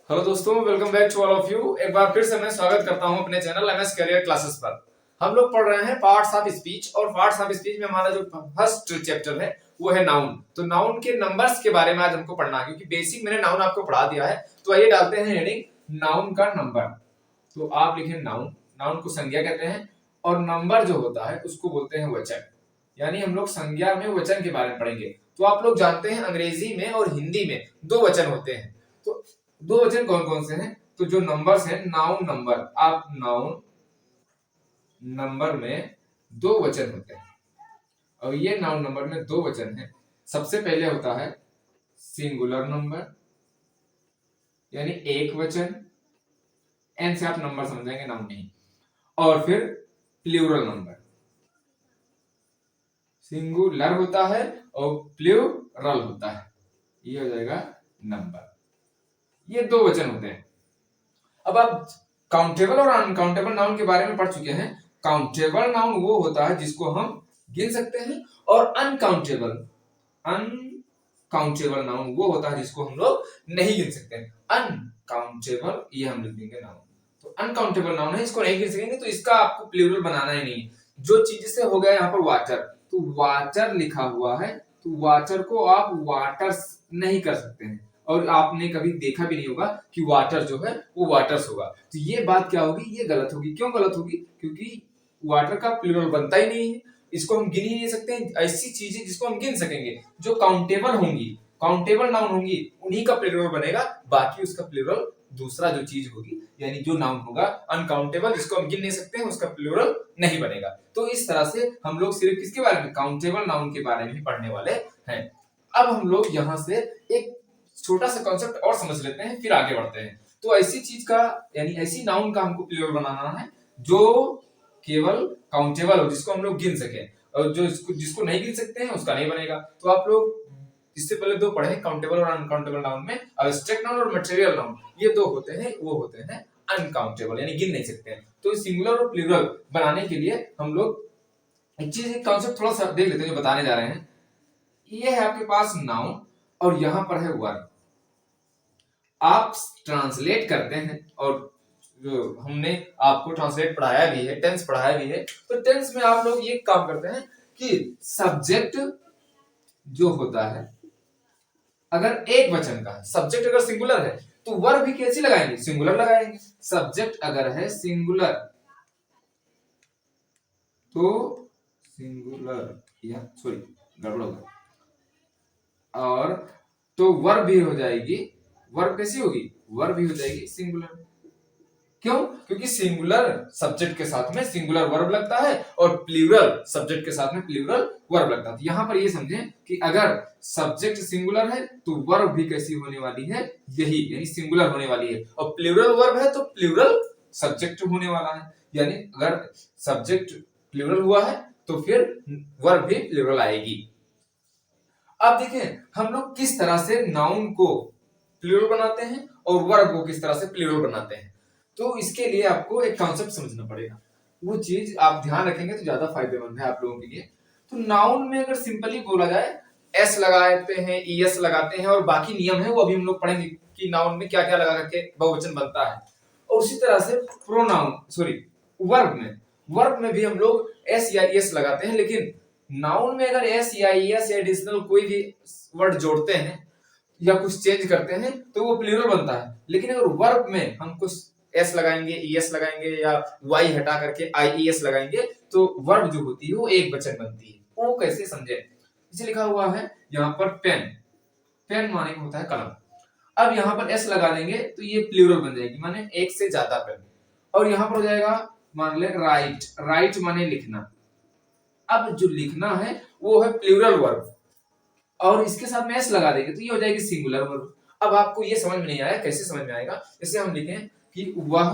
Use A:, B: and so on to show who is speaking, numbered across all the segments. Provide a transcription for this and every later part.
A: Hello दोस्तों, welcome back to all of you. एक बार फिर से मैं स्वागत करता हूं अपने चैनल एमएस करियर क्लासेस पर। हम लोग पढ़ रहे हैं पार्ट्स ऑफ स्पीच और पार्ट्स ऑफ स्पीच में हमारा जो फर्स्ट चैप्टर है वो है नाउन। तो नाउन के नंबर्स के बारे में आज हमको पढ़ना है, क्योंकि बेसिक मैंने नाउन आपको पढ़ा दिया है। तो आइए डालते हैं हेडिंग नाउन का नंबर। तो आप लिखें नाउन। नाउन को संज्ञा कहते हैं और नंबर जो होता है उसको बोलते हैं वचन। यानी हम लोग संज्ञा में वचन के बारे में पढ़ेंगे। तो आप लोग जानते हैं अंग्रेजी में और हिंदी में दो वचन होते हैं। तो दो वचन कौन कौन से हैं? तो जो नंबर्स हैं, नाउन नंबर, आप नाउन नंबर में दो वचन होते हैं और ये नाउन नंबर में दो वचन हैं। सबसे पहले होता है सिंगुलर नंबर, यानी एक वचन। एन से आप नंबर समझेंगे, नाउन नहीं। और फिर प्लूरल नंबर, सिंगुलर होता है और प्लूरल होता है, ये हो जाएगा नंबर। ये दो वचन होते हैं। अब आप काउंटेबल और अनकाउंटेबल नाउन के बारे में पढ़ चुके हैं। काउंटेबल नाउन वो होता है जिसको हम गिन सकते हैं, और अनकाउंटेबल अनकाउंटेबल नाउन वो होता है जिसको हम लोग नहीं गिन सकते हैं। अनकाउंटेबल ये हम लिख देंगे नाउन। तो अनकाउंटेबल नाउन है, इसको नहीं गिन सकेंगे, तो इसका आपको प्लूरल बनाना ही नहीं है। जो चीज से हो गया यहाँ पर वाटर, तो वाटर लिखा हुआ है, तो वाटर को आप वाटर्स नहीं कर सकते हैं। और आपने कभी देखा भी नहीं होगा कि वाटर जो है वो वाटर्स होगा। तो ये बात क्या होगी, ये गलत होगी। क्यों गलत होगी? क्योंकि वाटर का प्लूरल बनता ही नहीं है, इसको हम गिन ही नहीं सकते हैं। ऐसी चीजें जिसको हम गिन सकेंगे, जो काउंटेबल होंगी, काउंटेबल नाउन होंगी, उन्हीं का प्लूरल बनेगा। बाकी उसका प्लूरल दूसरा जो चीज होगी, यानी जो नाउन होगा अनकाउंटेबल, जिसको हम गिन नहीं सकते हैं, उसका प्लूरल नहीं बनेगा। तो इस तरह से हम लोग सिर्फ किसके बारे में, काउंटेबल नाउन के बारे में ही पढ़ने वाले हैं। अब हम लोग यहाँ से एक छोटा सा कॉन्सेप्ट और समझ लेते हैं, फिर आगे बढ़ते हैं। तो ऐसी चीज का, यानी ऐसी नाउन का हमको प्लूरल बनाना है जो केवल काउंटेबल हो, जिसको हम लोग गिन सके। और जो जिसको नहीं गिन सकते हैं उसका नहीं बनेगा। तो आप लोग इससे पहले दो पढ़े, काउंटेबल और अनकाउंटेबल नाउन में। एब्स्ट्रैक्ट नाउन और मटेरियल नाउन, ये दो होते हैं, वो होते हैं अनकाउंटेबल, यानी गिन नहीं सकते हैं। तो सिंगुलर और प्लूरल बनाने के लिए हम लोग एक चीज, एक कॉन्सेप्ट थोड़ा सा देख लेते हैं जो बताने जा रहे हैं। ये है आपके पास नाउन और यहां पर है वर्ब। आप ट्रांसलेट करते हैं, और जो हमने आपको ट्रांसलेट पढ़ाया भी है, टेंस पढ़ाया भी है। तो टेंस में आप लोग ये काम करते हैं कि सब्जेक्ट जो होता है, अगर एक वचन का सब्जेक्ट अगर सिंगुलर है तो वर्ब भी कैसे लगाएंगे, सिंगुलर लगाएंगे। सब्जेक्ट अगर है सिंगुलर तो सिंगुलर, या सॉरी गड़बड़ हो गया, और तो वर्ब भी हो जाएगी। वर्ब कैसी होगी? वर्ब भी हो जाएगी सिंगुलर। क्यों? क्योंकि सिंगुलर सब्जेक्ट के साथ में सिंगुलर वर्ब लगता है और प्लूरल सब्जेक्ट के साथ में प्लूरल वर्ब लगता है। यहां पर ये समझें कि अगर सब्जेक्ट सिंगुलर है तो वर्ब भी कैसी होने वाली है, यही, यानी सिंगुलर होने वाली है। और प्लूरल वर्ब है तो प्लूरल सब्जेक्ट होने वाला है, यानी अगर सब्जेक्ट प्लूरल हुआ है तो फिर वर्ब भी प्लूरल आएगी। अब देखें हम लोग किस तरह से नाउन को प्लूरल बनाते हैं और वर्ब को किस तरह से प्लूरल बनाते हैं। तो इसके लिए आपको एक कॉन्सेप्ट समझना पड़ेगा। वो चीज आप ध्यान रखेंगे तो ज्यादा फायदेमंद है आप लोगों के लिए। तो नाउन में अगर सिंपली बोला जाए, एस लगाते हैं, ईएस लगाते हैं, और बाकी नियम है वो अभी हम लोग पढ़ेंगे कि नाउन में क्या क्या लगा करके बहुवचन बनता है। और उसी तरह से प्रोनाउन, सॉरी वर्ब में भी हम लोग एस या ईएस लगाते हैं। लेकिन नाउन में अगर एस या ईएस या एडिशनल कोई भी वर्ड जोड़ते हैं या कुछ चेंज करते हैं तो वो प्लूरल बनता है। लेकिन अगर वर्ब में हम कुछ एस लगाएंगे, ईएस लगाएंगे, या वाई हटा करके आईईएस लगाएंगे, तो वर्ब जो होती है वो एक वचन बनती है। वो कैसे समझे? इसे लिखा हुआ है यहाँ पर पेन। पेन माने होता है कलम। अब यहाँ पर एस लगा देंगे तो ये प्लूरल बन जाएगी, माने एक से ज्यादा पेन। और यहाँ पर हो जाएगा, मान ले राइट। राइट माने लिखना। अब जो लिखना है वो है प्लूरल वर्ब, और इसके साथ में एस लगा देंगे तो ये हो जाएगी सिंगुलर वर्ब। अब आपको ये समझ में नहीं आया, कैसे समझ में आएगा? जैसे हम लिखें कि वह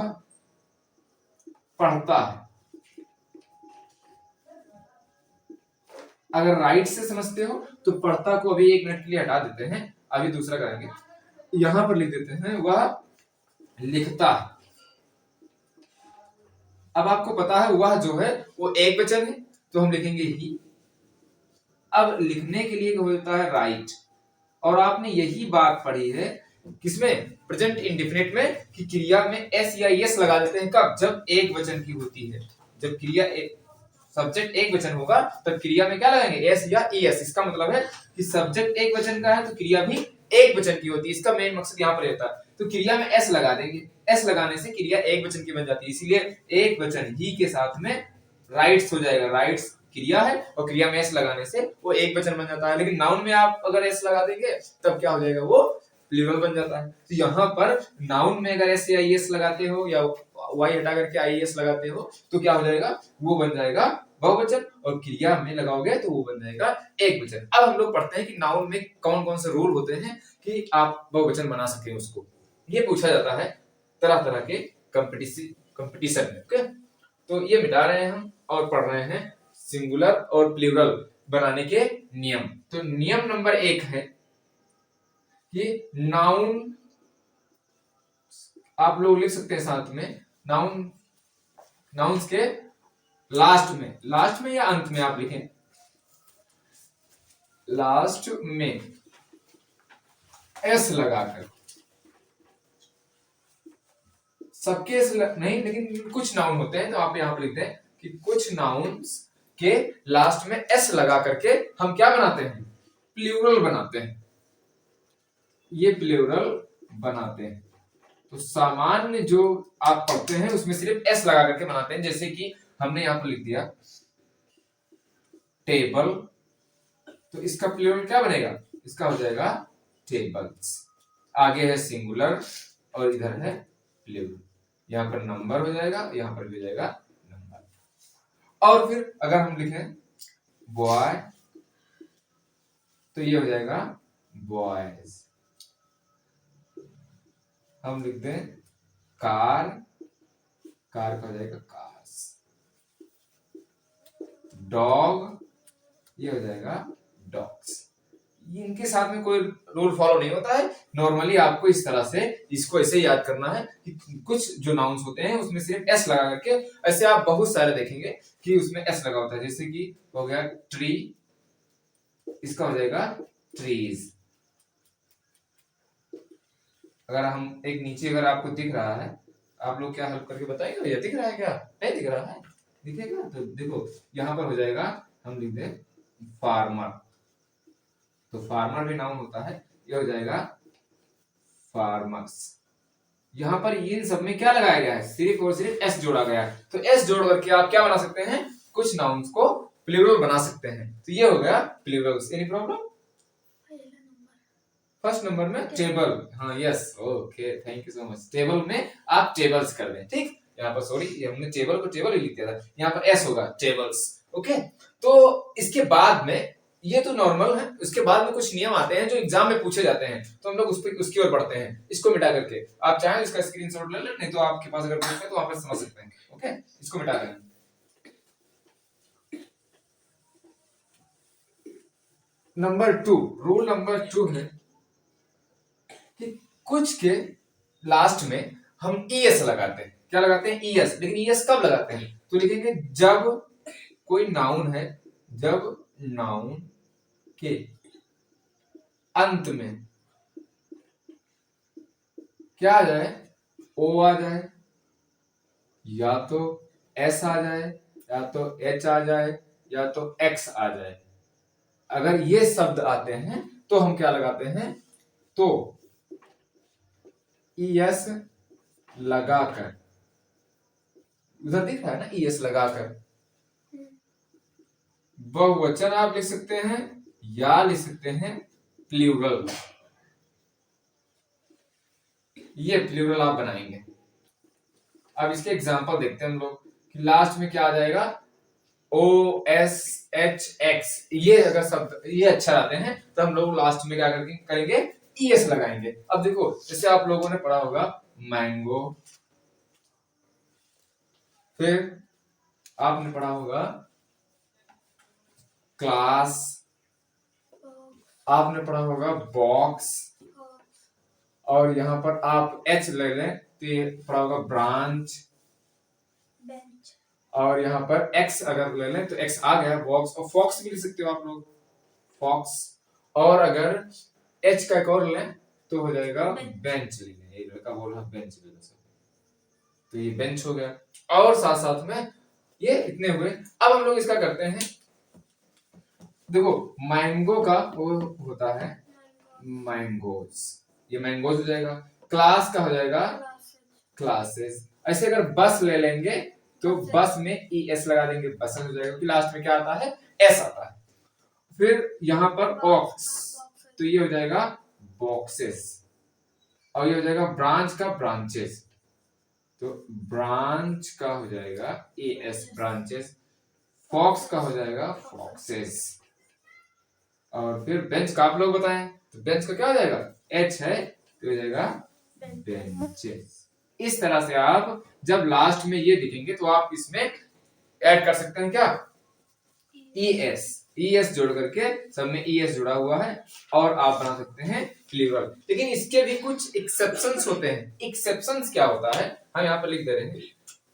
A: पढ़ता है। अगर राइट से समझते हो तो पढ़ता को अभी एक मिनट के लिए हटा देते हैं, अभी दूसरा करेंगे। यहां पर लिख देते हैं वह लिखता है। अब आपको पता है वह जो है वो एक वचन है, तो हम लिखेंगे ही। अब लिखने के लिए होता है राइट, और आपने यही बात पढ़ी है किसमें, प्रेजेंट इंडेफिनिट में, कि क्रिया में एस या एस लगा देते हैं कब, जब एक वचन की होती है। जब क्रिया सब्जेक्ट एक वचन होगा तब क्रिया में क्या लगाएंगे, एस या एस। इसका मतलब है कि सब्जेक्ट एक वचन का है तो क्रिया भी एक वचन की होती है। इसका मेन मकसद यहाँ पर रहता है। तो क्रिया में एस लगा देंगे, एस लगाने से क्रिया एक वचन की बन जाती है, इसीलिए एक वचन ही के साथ में राइट्स हो जाएगा। राइट्स क्रिया है और क्रिया में एस लगाने से वो एक वचन बन जाता है। लेकिन नाउन में आप अगर एस लगा देंगे तब क्या हो जाएगा, वो प्लूरल बन जाता है। तो यहाँ पर नाउन में अगर एस या एस लगाते हो या वाई हटा करके आई एस लगाते हो तो क्या हो जाएगा, वो बन जाएगा बहुवचन, और क्रिया में लगाओगे तो वो बन जाएगा एक वचन। अब हम लोग पढ़ते हैं कि नाउन में कौन कौन से रूल होते हैं कि आप बहुवचन बना सके उसको। ये पूछा जाता है तरह तरह के कंपटीशन में। ओके, तो ये मिटा रहे हैं हम और पढ़ रहे हैं सिंगुलर और प्लूरल बनाने के नियम। तो नियम नंबर 1 है कि नाउन, आप लोग लिख सकते हैं साथ में, नाउन्स के लास्ट में या अंत में आप लिखें, लास्ट में एस लगाकर, सबके एस नहीं, लेकिन कुछ नाउन होते हैं तो आप यहां पर लिखते हैं कि कुछ नाउन्स के लास्ट में एस लगा करके हम क्या बनाते हैं, प्लूरल बनाते हैं। ये प्लूरल बनाते हैं। तो सामान्य जो आप पढ़ते हैं उसमें सिर्फ एस लगा करके बनाते हैं। जैसे कि हमने यहां पर लिख दिया टेबल, तो इसका प्लूरल क्या बनेगा, इसका हो जाएगा टेबल्स। आगे है सिंगुलर और इधर है प्लूरल। यहां पर नंबर हो जाएगा, यहां पर भी हो जाएगा नंबर। और फिर अगर हम लिखें बॉय तो ये हो जाएगा बॉयज। हम लिख दें कार, कार का हो जाएगा कार्स। डॉग, ये हो जाएगा डॉग्स। इनके साथ में कोई रूल फॉलो नहीं होता है। नॉर्मली आपको इस तरह से इसको ऐसे याद करना है कि कुछ जो नाउन्स होते हैं उसमें सिर्फ एस लगा करके, ऐसे आप बहुत सारे देखेंगे कि उसमें एस लगा होता है। जैसे कि हो गया ट्री, इसका हो जाएगा ट्रीज। अगर हम एक नीचे अगर आपको दिख रहा है, आप लोग क्या हेल्प करके बताएंगे भैया, दिख रहा है क्या, नहीं दिख रहा है, दिखेगा तो देखो यहां पर हो जाएगा, हम लिख दे फार्मर, तो फार्मर भी नाउन होता है, ये हो जाएगा फार्मर्स। यहां पर इन सब में क्या लगाया गया है, सिर्फ और सिर्फ एस जोड़ा गया है। तो एस जोड़ करके आप क्या बना सकते हैं, कुछ नाउन्स को प्लूरल बना सकते हैं। तो ये हो गया Plurals. Any problem? First number में टेबल, हाँ yes, okay, thank you so much. Table में आप टेबल्स कर दें, ठीक। यहाँ पर सॉरी, हमने टेबल को टेबल ही लिख दिया था, यहाँ पर एस होगा टेबल्स। ओके, तो इसके बाद में ये तो नॉर्मल है, उसके बाद में कुछ नियम आते हैं जो एग्जाम में पूछे जाते हैं, तो हम लोग उसकी ओर बढ़ते हैं। इसको मिटा करके आप चाहें इसका स्क्रीनशॉट ले लें, नहीं तो आपके पास अगर बुक है तो आप समझ सकते हैं। ओके, इसको मिटा दें। नंबर 2, रूल नंबर 2 है कि कुछ के लास्ट में हम ईएस लगाते हैं। क्या लगाते हैं, ईएस। लेकिन ईएस कब लगाते हैं, तो लिखेंगे जब कोई नाउन है, जब नाउन के अंत में क्या आ जाए, ओ आ जाए, या तो एस आ जाए, या तो एच आ जाए, या तो एक्स आ जाए। अगर ये शब्द आते हैं तो हम क्या लगाते हैं, तो ईएस लगाकर, उधर दिख रहा है ना ईएस लगाकर, बहुवचन आप लिख सकते हैं या लिख सकते हैं प्लूरल। ये प्लूरल आप बनाएंगे। अब इसके एग्जांपल देखते हैं हम लोग कि लास्ट में क्या आ जाएगा, ओ एस एच एक्स। ये अगर शब्द ये अच्छा आते हैं तो हम लोग लास्ट में क्या करेंगे, ईएस लगाएंगे। अब देखो, जैसे आप लोगों ने पढ़ा होगा मैंगो, फिर आपने पढ़ा होगा क्लास, आपने पढ़ा होगा बॉक्स, और यहां पर आप एच ले लें तो ये पढ़ा होगा ब्रांच, और यहाँ पर एक्स अगर ले लें तो एक्स आ गया बॉक्स, और फॉक्स भी लिख सकते हो आप लोग, फॉक्स। और अगर एच का एक और लें तो हो जाएगा बेंच लिखेंगे, ये लड़का बोल रहा बेंच ले लो सर, तो ये बेंच हो गया। और साथ साथ में ये इतने हुए। अब हम लोग इसका करते हैं, देखो मैंगो का वो होता है मैंगोज, ये मैंगोज हो जाएगा। क्लास का हो जाएगा क्लासेस। ऐसे अगर बस ले लेंगे तो बस में ES लगा देंगे, बस हो जाएगा, क्योंकि लास्ट में क्या आता है, S आता है। फिर यहाँ पर बॉक्स, तो ये हो जाएगा बॉक्सेस। और ये हो जाएगा ब्रांच का ब्रांचेस, तो ब्रांच का हो जाएगा AS ब्रांचेस। फॉक्स का हो जाएगा फॉक्सेस। और फिर बेंच का आप लोग बताएं, तो बेंच का क्या हो जाएगा, H है तो हो जाएगा बेंचेस। इस तरह से आप जब लास्ट में ये दिखेंगे तो आप इसमें ऐड कर सकते हैं क्या, ES जोड़ करके, सब में ES जुड़ा हुआ है, और आप बना सकते हैं प्लूरल। लेकिन इसके भी कुछ एक्सेप्शंस होते हैं। एक्सेप्शंस क्या होता है, हम यहाँ पर लिख दे रहे हैं,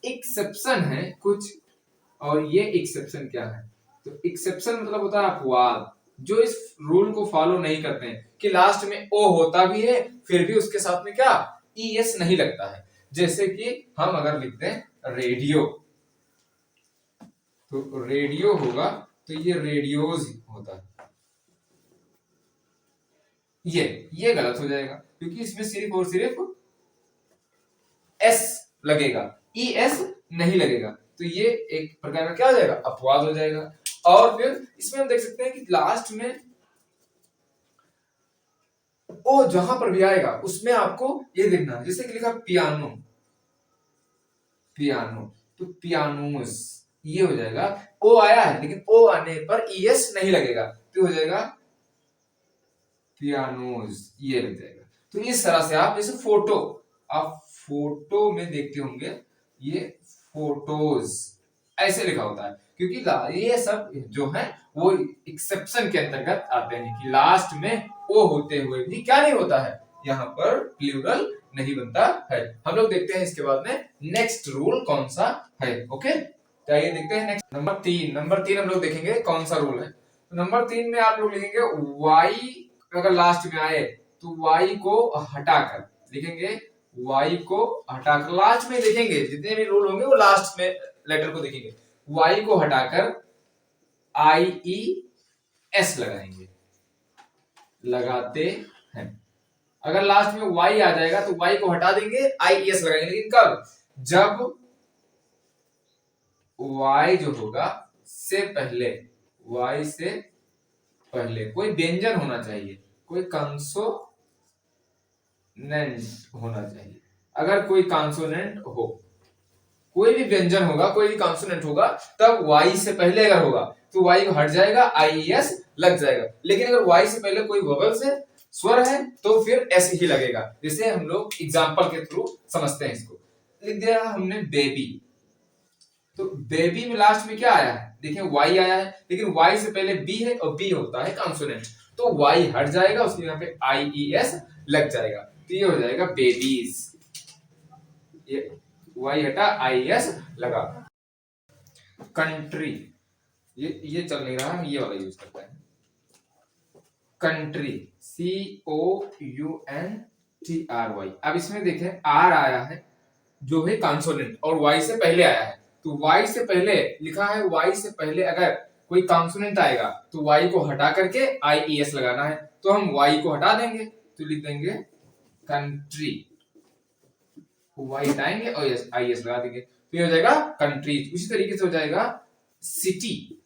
A: एक्सेप्शन है कुछ, और ये एक्सेप्शन क्या है, तो एक्सेप्शन मतलब होता है अपवाद, जो इस रूल को फॉलो नहीं करते हैं कि लास्ट में O होता भी है फिर भी उसके साथ में क्या ES नहीं लगता है। जैसे कि हम अगर लिखते हैं रेडियो, तो रेडियो होगा तो ये रेडियोज होता है, ये गलत हो जाएगा, क्योंकि इसमें सिर्फ और सिर्फ S लगेगा, ES नहीं लगेगा, तो ये एक प्रकार का क्या हो जाएगा, अपवाद हो जाएगा। और फिर इसमें हम देख सकते हैं कि लास्ट में ओ जहां पर भी आएगा उसमें आपको ये देखना है, जैसे कि लिखा पियानो, पियानो, तो पियानोस, ये हो जाएगा, ओ आया है लेकिन ओ आने पर ES नहीं लगेगा, तो हो जाएगा पियानोस, ये लग जाएगा। तो इस तरह से आप जैसे फोटो, आप फोटो में देखते होंगे ये फोटोज ऐसे लिखा होता है, क्योंकि ये सब जो है वो एक्सेप्शन के अंतर्गत आते हैं कि लास्ट में ओ होते हुए भी क्या नहीं होता है, यहाँ पर प्लूरल नहीं बनता है। हम लोग देखते हैं इसके बाद में नेक्स्ट रूल कौन सा है। ओके, चलिए देखते हैं नेक्स्ट नंबर तीन हम लोग देखेंगे कौन सा रूल है। तो नंबर 3 में आप लोग लिखेंगे y, अगर लास्ट में आए तो y को हटाकर लिखेंगे, y को हटाकर लास्ट में लिखेंगे, जितने भी रूल होंगे वो लास्ट में लेटर को देखेंगे, y को हटाकर IES लगाएंगे, लगाते हैं। अगर लास्ट में y आ जाएगा तो y को हटा देंगे, IES लगाएंगे, लेकिन कब, जब y जो होगा से पहले, y से पहले कोई व्यंजन होना चाहिए, कोई कंसोनेंट होना चाहिए। अगर कोई कंसोनेंट हो, कोई भी व्यंजन होगा, कोई भी कंसोनेंट होगा, तब y से पहले अगर होगा तो y को हट जाएगा, IES लग जाएगा। लेकिन अगर y से पहले कोई वोवेल्स है, स्वर है, तो फिर S ही लगेगा। जैसे हम लोग एग्जांपल के थ्रू समझते हैं इसको। लिख दिया हमने बेबी, तो बेबी में लास्ट में क्या आया है, देखिए y आया है, लेकिन y से पहले b है और b होता है कंसोनेंट, तो y हट जाएगा, उसके यहाँ पे IES लग जाएगा, तो ये हो जाएगा बेबीज, ये y हटा IES लगा। कंट्री, ये चल नहीं रहा, ये वाला यूज करता है, कंट्री, COUNTRY। अब इसमें देखें R आया है जो है कंसोनेंट और y से पहले आया है, तो y से पहले लिखा है, y से पहले अगर कोई कंसोनेंट आएगा तो y को हटा करके IES लगाना है, तो हम y को हटा देंगे, तो लिख देंगे कंट्री, y हटाएंगे और IES लगा देंगे, तो ये हो जाएगा कंट्रीज। उसी तरीके से हो जाएगा सिटी,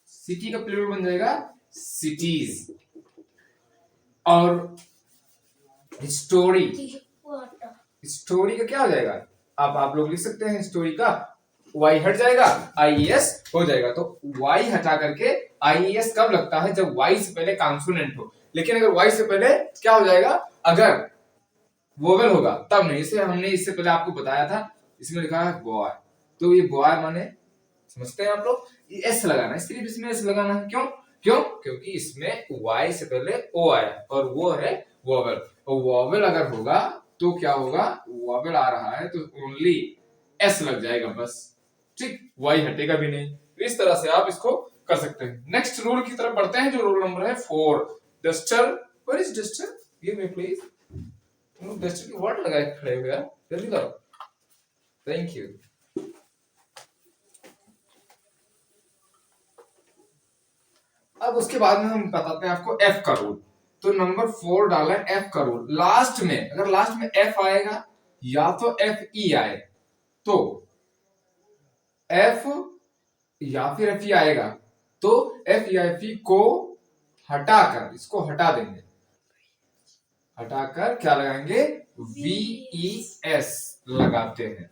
A: सिटी का प्लूरल बन जाएगा सिटीज। और स्टोरी, स्टोरी का क्या हो जाएगा, आप लोग लिख सकते हैं, स्टोरी का y हट जाएगा, IES हो जाएगा, तो y हटा करके IES कब लगता है, जब y से पहले कंसोनेंट हो। लेकिन अगर y से पहले क्या हो जाएगा, अगर वोवेल होगा तब नहीं। इसे हमने इससे पहले आपको बताया था, इसमें लिखा है बॉय, तो ये बॉय माने समझते हैं आप लोग, ये S लगाना है, सिर्फ इसमें S लगाना है, क्योंकि इसमें y से पहले O आया और वो है वोवेल, और वोवेल अगर होगा तो क्या होगा, वोवेल आ रहा है तो ओनली S लग जाएगा बस, ठीक, y हटेगा भी नहीं। तो इस तरह से आप इसको कर सकते हैं। नेक्स्ट रूल की तरफ बढ़ते हैं, जो रूल नंबर है 4, duster, where is duster, give me please. Dustbin की वाटर लगा के खड़े हो यार, जल्दी करो। Thank you. अब उसके बाद में हम बताते हैं आपको एफ का रूल। तो नंबर 4 डाला है एफ का रूल। लास्ट में अगर लास्ट में एफ आएगा या तो एफ ई आए, तो एफ या फिर एफ ई आएगा तो एफ या एफ ई को हटाकर इसको हटा देंगे, हटाकर क्या लगाएंगे, वी ई एस लगाते हैं।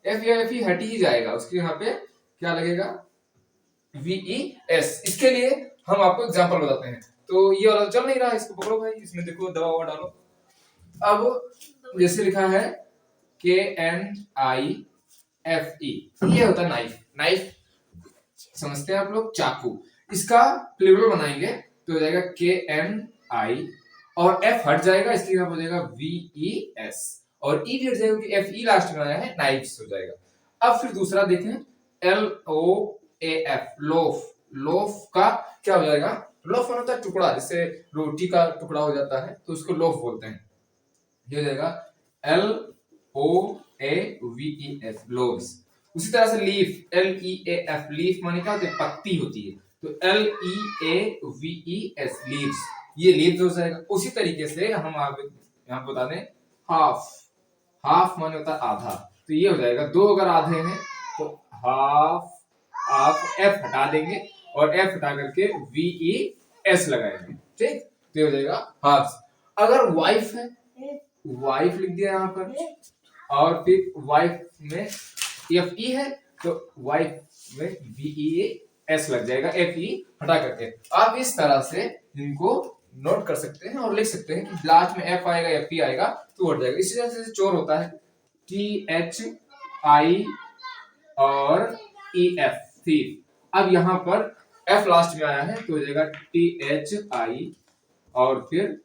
A: एफ या एफ ई हट ही जाएगा, उसके यहाँ पे क्या लगेगा, वीई एस। इसके लिए हम आपको एग्जांपल बताते हैं। तो ये वाला चल नहीं रहा है, इसको पकड़ो भाई, इसमें देखो दवा ववा डालो। अब जैसे लिखा है के एन आई एफ ई, ये होता है नाइफ। नाइफ समझते हैं आप लोग, चाकू। इसका प्लूरल बनाएंगे तो हो जाएगा के एन आई और एफ हट जाएगा, इसलिए हो जाएगा वीई एस और ई भी हट जाएगा क्योंकि एफ ई लास्ट में आया है, नाइफ्स हो जाएगा। अब फिर दूसरा देखें, L O A F, loaf. Loaf का क्या हो जाएगा, लोफ होता है टुकड़ा, जैसे रोटी का टुकड़ा हो जाता है तो उसको लोफ बोलते हैं। ये हो जाएगा L O A V E F, loaves. उसी तरह से leaf, L E A F, leaf माने क्या होती है, पत्ती होती है, तो L E A V E S, leaves, ये लीव्स हो जाएगा। उसी तरीके से हम आप यहाँ बता दें हाफ। हाफ माने होता है आधा, तो ये हो जाएगा, दो अगर आधे हैं तो हाफ, आप एफ हटा देंगे और एफ हटा करके वीई एस लगाएंगे, ठीक, तो हो जाएगा हाफ। अगर वाइफ है, वाइफ लिख दिया यहाँ पर, और फिर वाइफ में एफ ई है तो वाइफ में वीई एस लग जाएगा, एफ ई हटा करके। आप इस तरह से इनको नोट कर सकते हैं और लिख सकते हैं कि लास्ट में एफ आएगा, एफ ई आएगा तो हट जाएगा। इसी तरह से चोर होता है, टी एच आई और ई एफ, थीफ। अब यहाँ पर एफ लास्ट में आया है तो हो जाएगा टी एच आई और फिर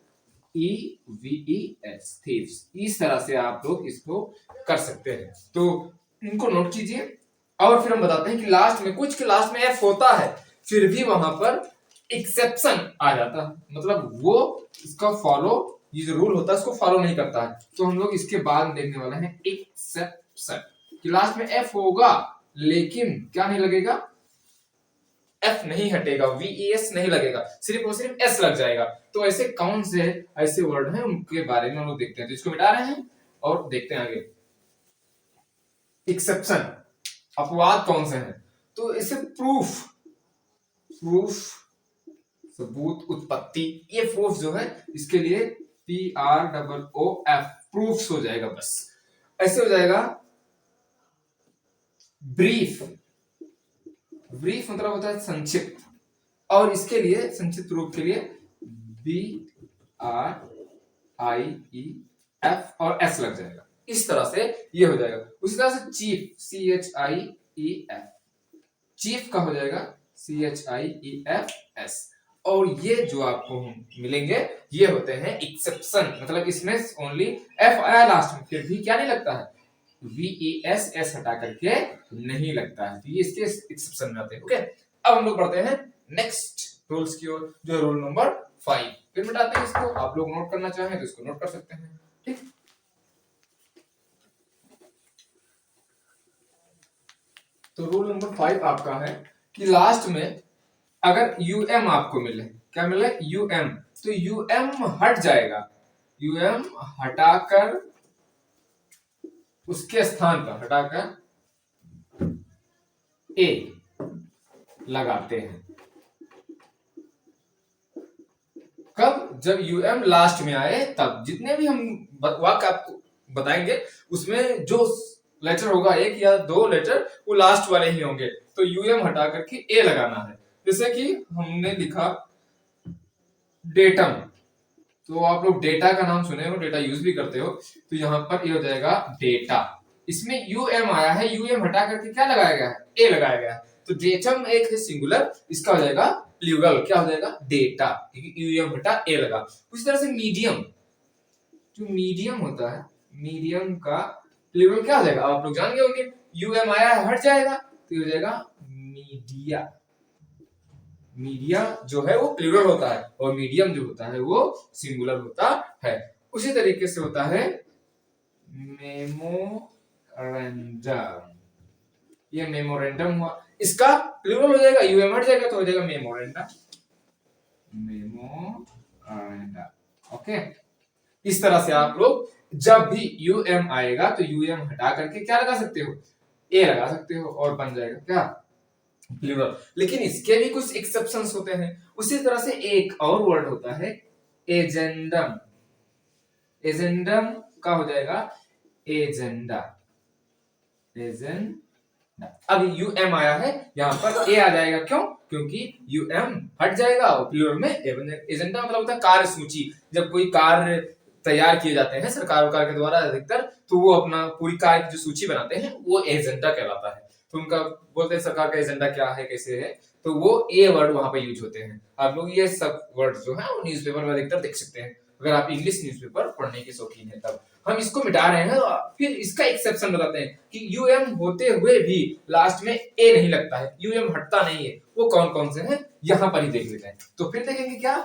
A: E V E S, thieves. इस तरह से आप लोग इसको कर सकते हैं, तो इनको नोट कीजिए। और फिर हम बताते हैं कि लास्ट में, कुछ के लास्ट में एफ होता है फिर भी वहां पर एक्सेप्शन आ जाता है, मतलब वो इसका फॉलो, ये जो रूल होता है उसको फॉलो नहीं करता है। तो हम लोग इसके बाद देखने वाले हैं एक्सेप्शन, कि लास्ट में एफ होगा लेकिन क्या नहीं लगेगा, एफ नहीं हटेगा, वीईएस नहीं लगेगा, सिर्फ और सिर्फ एस लग जाएगा। तो ऐसे कौन से ऐसे वर्ड हैं उनके बारे में हम लोग देखते हैं। तो इसको मिटा रहे हैं और देखते हैं आगे। एक्सेप्शन, अपवाद कौन से हैं, तो इसे प्रूफ, प्रूफ सबूत, उत्पत्ति, ये प्रूफ जो है इसके लिए P R double O F, proofs हो जाएगा बस। ऐसे हो जाएगा ब्रीफ, ब्रीफ मतलब होता है संक्षिप्त, और इसके लिए संक्षिप्त रूप के लिए B R I E F और एस लग जाएगा, इस तरह से ये हो जाएगा। उसी तरह से chief, C H I E F, chief का हो जाएगा C H I E F S. और ये जो आपको मिलेंगे ये होते हैं एक्सेप्शन, मतलब इसमें ओनली एफ आया लास्ट में फिर भी क्या नहीं लगता है, वीईएस एस हटा करके नहीं लगता है, तो ये इसके एक्सेप्शन में आते हैं। ओके, अब हम लोग बढ़ते हैं नेक्स्ट रूल्स की ओर, जो रूल नंबर 5। फिर मिटाते हैं इसको, आप लोग नोट करना चाहें तो इसको नोट कर सकते हैं, ठीक। तो रूल नंबर 5 आपका है कि लास्ट में अगर यूएम आपको मिले, क्या मिले, यूएम, तो यूएम हट जाएगा, यूएम हटाकर उसके स्थान पर हटाकर ए लगाते हैं। कब, जब यूएम लास्ट में आए तब। जितने भी हम वाक्य आपको बताएंगे उसमें जो लेटर होगा, एक या दो लेटर, वो लास्ट वाले ही होंगे, तो यूएम हटा करके ए लगाना है। जैसे कि हमने लिखा डेटम, तो आप लोग डेटा का नाम सुने हो, डेटा यूज भी करते हो, तो यहाँ पर ये हो जाएगा डेटा। इसमें यूएम आया है, यूएम हटा करके क्या लगाया गया है, ए लगाया गया है, तो डेटम एक है सिंगुलर, इसका हो जाएगा प्लूरल, क्या हो जाएगा, डेटा, यूएम हटा ए लगा। उसी तरह से मीडियम, जो मीडियम होता है, मीडियम का प्लूरल क्या हो जाएगा, आप लोग जान गए होंगे, यूएम आया है हट जाएगा तो हो जाएगा मीडिया। मीडिया जो है वो प्लूरल होता है और मीडियम जो होता है वो सिंगुलर होता है। उसी तरीके से होता है मेमोरेंडम, ये मेमोरेंडम हुआ, इसका प्लूरल हो जाएगा, यूएम हट जाएगा तो हो जाएगा मेमोरेंडा, मेमोरेंडा। ओके, इस तरह से आप लोग जब भी यूएम आएगा तो यूएम हटा करके क्या लगा सकते हो, ए लगा सकते हो और बन जाएगा क्या, प्लूरल। लेकिन इसके भी कुछ एक्सेप्शंस होते हैं। उसी तरह से एक और वर्ड होता है एजेंडम, एजेंडम का हो जाएगा एजेंडा, एजेंडा। अब यूएम आया है, यहाँ पर ए आ जाएगा, क्यों, क्योंकि यूएम हट जाएगा और प्लूरल में ए बन जाएगा। एजेंडा मतलब होता है कार्य सूची, जब कोई कार्य तैयार किए जाते हैं सरकार के द्वारा अधिकतर, तो वो अपना पूरी कार्य की जो सूची बनाते हैं वो एजेंडा कहलाता है। तो उनका बोलते हैं सरकार का एजेंडा क्या है, कैसे है, तो वो ए वर्ड वहां पे यूज होते हैं। आप लोग ये सब वर्ड जो है वो न्यूज़पेपर में अधिकतर देख सकते हैं, अगर आप इंग्लिश न्यूज़पेपर पढ़ने के शौकीन है तब। हम इसको मिटा रहे हैं, फिर इसका एक्सेप्शन बताते हैं कि यूएम होते हुए भी लास्ट में ए नहीं लगता है, यूएम हटता नहीं है, वो कौन कौन से हैं यहां पर ही देख लेते हैं। तो फिर देखेंगे क्या,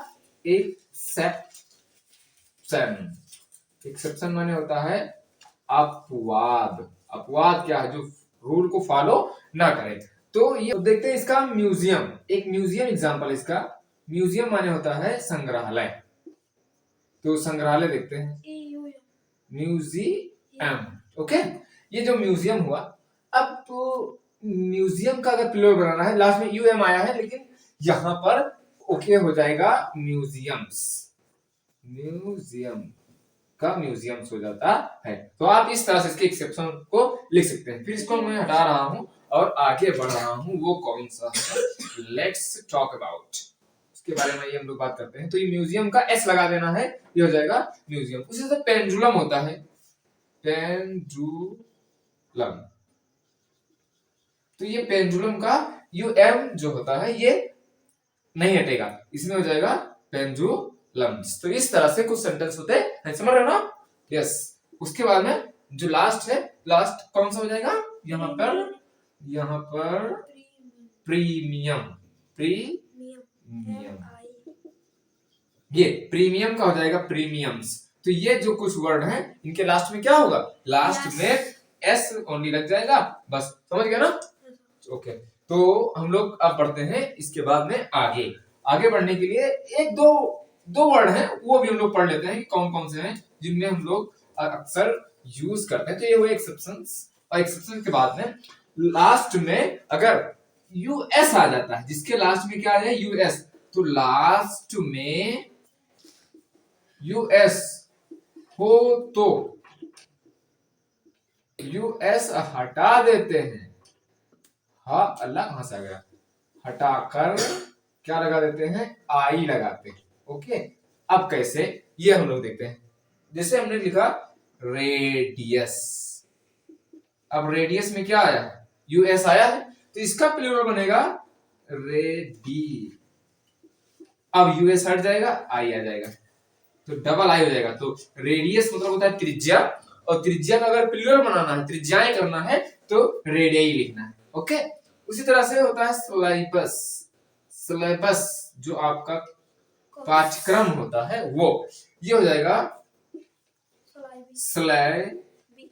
A: एक्सेप्शन माने होता है अपवाद। अपवाद क्या है, जो रूल को फॉलो ना करे। तो ये देखते हैं इसका म्यूजियम, एक म्यूजियम एग्जांपल इसका, म्यूजियम माने होता है संग्रहालय। तो संग्रहालय देखते हैं, म्यूजियम। ओके, ये जो म्यूजियम हुआ, अब तो म्यूजियम का अगर प्लूरल बनाना है, लास्ट में यूएम आया है, लेकिन यहां पर ओके हो जाएगा म्यूजियम्स, म्यूजियम का म्यूजियम्स हो जाता है। तो आप इस तरह से इसके एक्सेप्शन को लिख सकते हैं। फिर इसको मैं हटा रहा हूं और आगे बढ़ रहा हूं, वो कौन सा है, लेट्स टॉक अबाउट, उसके बारे में ये हम लोग बात करते हैं। तो ये म्यूजियम का एस लगा देना है, ये हो जाएगा म्यूजियम। उसी तरह पेंडुलम होता है, पेंडुलम, तो ये पेंडुलम का यूएम जो होता है ये नहीं हटेगा, इसमें हो जाएगा पेंडुलम्स। तो इस तरह से कुछ सेंटेंस होते हैं, समझ रहे हो ना, यस। उसके बाद में जो लास्ट है, लास्ट कौन सा हो जाएगा, यहाँ पर प्रीमियम, प्रीमियम, ये प्रीमियम का हो जाएगा प्रीमियम्स। तो ये जो कुछ वर्ड हैं इनके लास्ट में क्या होगा, लास्ट में एस ओनली लग जाएगा, बस, समझ गया ना। ओके, तो हम लोग अब बढ़ते हैं इसके बाद में आगे बढ़ने के लिए एक दो वर्ड हैं, वो भी हम लोग पढ़ लेते हैं कि कौन कौन से हैं जिनमें हम लोग अक्सर यूज करते हैं। तो ये हुए एक्सेप्शंस, और एक्सेप्शन के बाद में लास्ट में अगर यूएस आ जाता है, जिसके लास्ट में क्या आ जाए, यूएस, तो लास्ट में यूएस हो तो यूएस हटा देते हैं, हाँ अल्लाह कहां से आ गया, हटाकर क्या लगा देते हैं, आई लगाते हैं। ओके, अब कैसे, ये हम लोग देखते हैं। जैसे हमने लिखा रेडियस, अब रेडियस में क्या आया, यूएस आया है, तो इसका प्लूरल बनेगा रेडी। अब यूएस हट जाएगा, आई आ जाएगा, तो डबल आई हो जाएगा। तो रेडियस मतलब होता है त्रिज्या, और त्रिज्या का अगर प्लूरल बनाना है, त्रिज्याएं करना है, तो रेडियई लिखना है। ओके, उसी तरह से होता है सिलेबस, सिलेबस जो आपका पाठ्यक्रम होता है वो, ये हो जाएगा स्लेबी,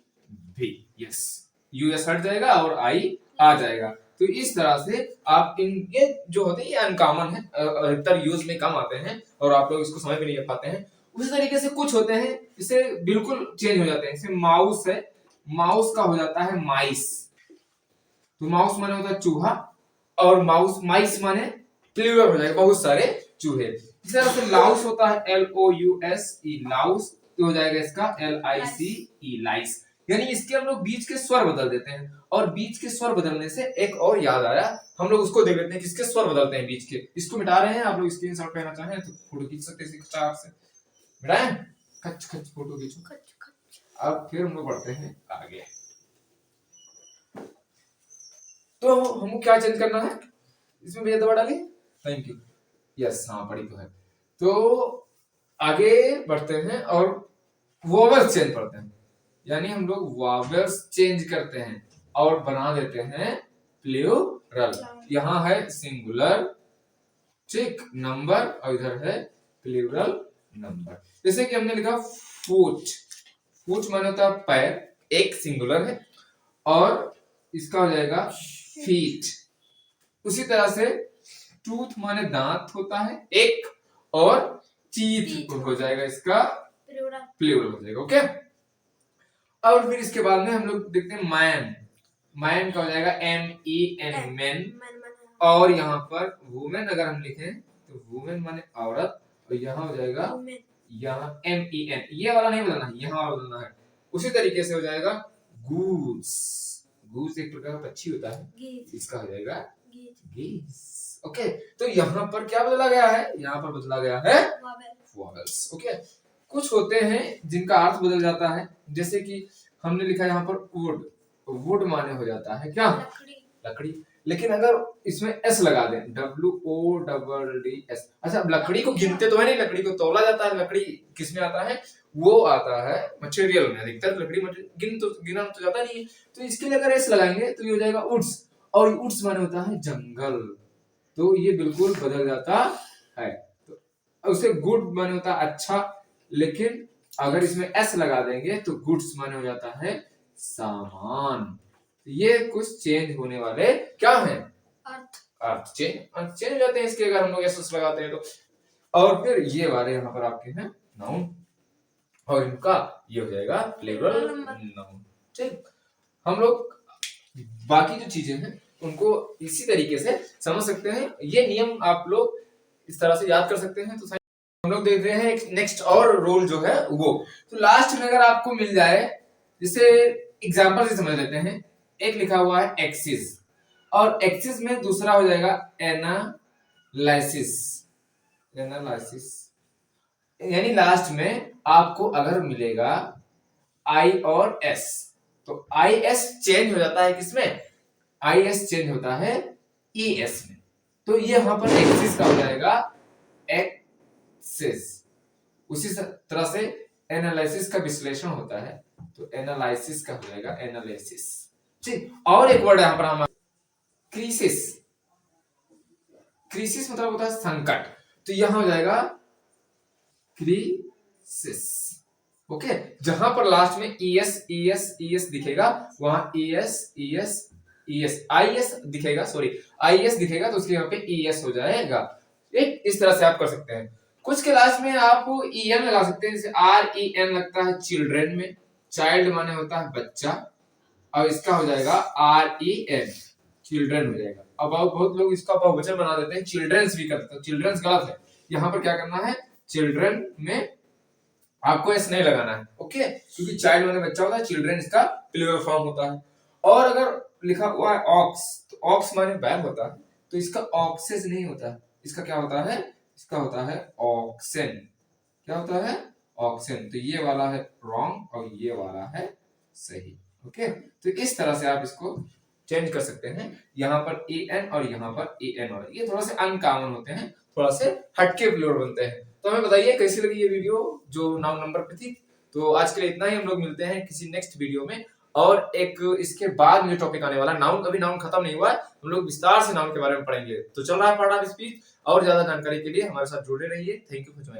A: यस, यूएस हट जाएगा और आई आ जाएगा। तो इस तरह से आप ये जो होते हैं ये अनकॉमन है, अधिकतर यूज में कम आते हैं और आप लोग इसको समझ में नहीं पाते हैं। उसी तरीके से कुछ होते हैं इसे बिल्कुल चेंज हो जाते हैं, जैसे माउस है, माउस का हो जाता है माइस, तो माउस माने होता है चूहा, और माइस माने प्लूरल हो जाएगा, बहुत सारे चूहे। इस तरह से लाउस होता है, LOUSE, लाउस, तो हो जाएगा इसका LICE, लाइस। यानी इसके हम लोग बीच के स्वर बदल देते हैं, और बीच के स्वर बदलने से एक और याद आया, हम लोग उसको देख लेते हैं किसके स्वर बदलते हैं बीच के। इसको मिटा रहे हैं, आप लोग स्क्रीनशॉट लेना चाहें तो फोटो खींच सकते हैं चार्ट से, मिटाएं, खच खच फोटो खींचो। अब फिर हम लोग बढ़ते हैं आगे। तो हमको क्या चेंज करना है इसमें, भैया दबा डालिए, थैंक यू, यस, हाँ पढ़ी तो है। तो आगे बढ़ते हैं और वोवेल्स चेंज करते हैं, यानी हम लोग वोवेल्स चेंज करते हैं और बना देते हैं प्लूरल। यहाँ है सिंगुलर, ठीक, नंबर, और इधर है प्लूरल नंबर। जैसे कि हमने लिखा फुट, फुट माने होता है पैर, एक सिंगुलर है, और इसका हो जाएगा फीट। उसी तरह से टूथ माने दांत होता है एक, और टीथ हो जाएगा इसका प्लूरल हो जाएगा। ओके, और फिर इसके बाद में हम लोग देखते हैं मैन। मैन का हो जाएगा MEN मैन, और यहाँ पर वुमेन अगर हम लिखें तो वुमेन माने औरत, और यहाँ हो जाएगा यहाँ MEN, ये वाला नहीं बदलना है, यहाँ वाला बदलना है। उसी तरीके से हो जाएगा गूस, गूस एक प्रकार का पक्षी होता है, इसका हो जाएगा गीस। ओके, तो यहाँ पर क्या बदला गया है, यहाँ पर बदला गया है वॉवेल्स। ओके, कुछ होते हैं जिनका अर्थ बदल जाता है, जैसे कि हमने लिखा है यहाँ पर वुड, वुड माने हो जाता है क्या, लकड़ी। लेकिन अगर इसमें S लगा दें, WODDS, अच्छा अब लकड़ी को गिनते तो है नहीं, लकड़ी को तोला जाता है। लकड़ी किसमें आता है, वो आता है मटेरियल में, अधिकतर लकड़ी गिना तो जाता नहीं है। तो इसके लिए अगर S लगाएंगे तो ये हो जाएगा वुड्स, और वुड्स माने होता है जंगल, तो ये बिल्कुल बदल जाता है। तो उसे गुड माने होता है अच्छा, लेकिन अगर इसमें S लगा देंगे तो गुड्स माने हो जाता है सामान। ये कुछ चेंज होने वाले क्या हैं, अर्थ चेंज हो जाते हैं इसके, अगर हम लोग एस लगाते हैं तो। और फिर ये वाले यहाँ पर आपके हैं नाउन, और इनका ये हो जाएगा प्लूरल नाउन। ठीक, हम लोग बाकी जो चीजें हैं उनको इसी तरीके से समझ सकते हैं, ये नियम आप लोग इस तरह से याद कर सकते हैं। तो हम लोग देख रहे हैं एक नेक्स्ट और रोल जो है वो, तो लास्ट में अगर आपको मिल जाए, जैसे एग्जांपल से समझ लेते हैं। एक लिखा हुआ है एक्सिस, और एक्सिस में दूसरा हो जाएगा एनालिसिस, एनालिसिस, यानी लास्ट में आपको अगर मिलेगा I और S, तो IS चेंज हो जाता है किसमें, IS चेंज होता है ES में। तो ये यहां पर एक्सिस का हो जाएगा एक्सिस। उसी तरह से एनालिसिस का विश्लेषण होता है, तो एनालिसिस का हो जाएगा एनालिसिस। ठीक, और एक वर्ड यहां पर हमारा क्रिसिस, क्रिसिस मतलब होता है संकट, तो यहां हो जाएगा क्रिसिस। ओके, जहां पर लास्ट में ES दिखेगा वहां IS दिखेगा, सॉरी IS दिखेगा, तो उसके यहाँ पे ES हो जाएगा। एक इस तरह से आप कर सकते हैं। कुछ के लास्ट में आप EN लगा सकते हैं, जैसे REN लगता है चिल्ड्रेन में, चाइल्ड माने होता है बच्चा, और इसका हो जाएगा REN, चिल्ड्रन हो जाएगा। अब बहुत लोग इसका बहुवचन बना देते हैं, चिल्ड्रंस भी करते हैं, चिल्ड्रंस गलत है। यहाँ पर क्या करना है, चिल्ड्रन में आपको एस नहीं लगाना है, ओके, क्योंकि चाइल्ड माने बच्चा होता है, चिल्ड्रन इसका प्लूरल फॉर्म होता है। और अगर लिखा हुआ है ऑक्स, तो ऑक्स माने बैल होता है, तो इसका ऑक्सेस नहीं होता है, इसका क्या होता है, इसका होता है ऑक्सेन। क्या होता है, ऑक्सेन। तो ये वाला है रॉन्ग और ये वाला है सही। ओके, तो इस तरह से आप इसको चेंज कर सकते हैं। यहाँ पर EN और यहाँ पर EN, और ये थोड़ा से अनकॉमन होते हैं, थोड़ा से हटके प्लूरल बनते हैं। तो हमें बताइए कैसी लगी ये वीडियो जो नाउन नंबर पे थी। तो आज के लिए इतना ही, हम लोग मिलते हैं किसी नेक्स्ट वीडियो में, और एक इसके बाद में टॉपिक आने वाला नाउन, अभी नाउन खत्म नहीं हुआ है, हम लोग विस्तार से नाउन के बारे में पढ़ेंगे। तो चल रहा है पार्ट ऑफ स्पीच, और ज्यादा जानकारी के लिए हमारे साथ जुड़े रहिए। Thank you for joining.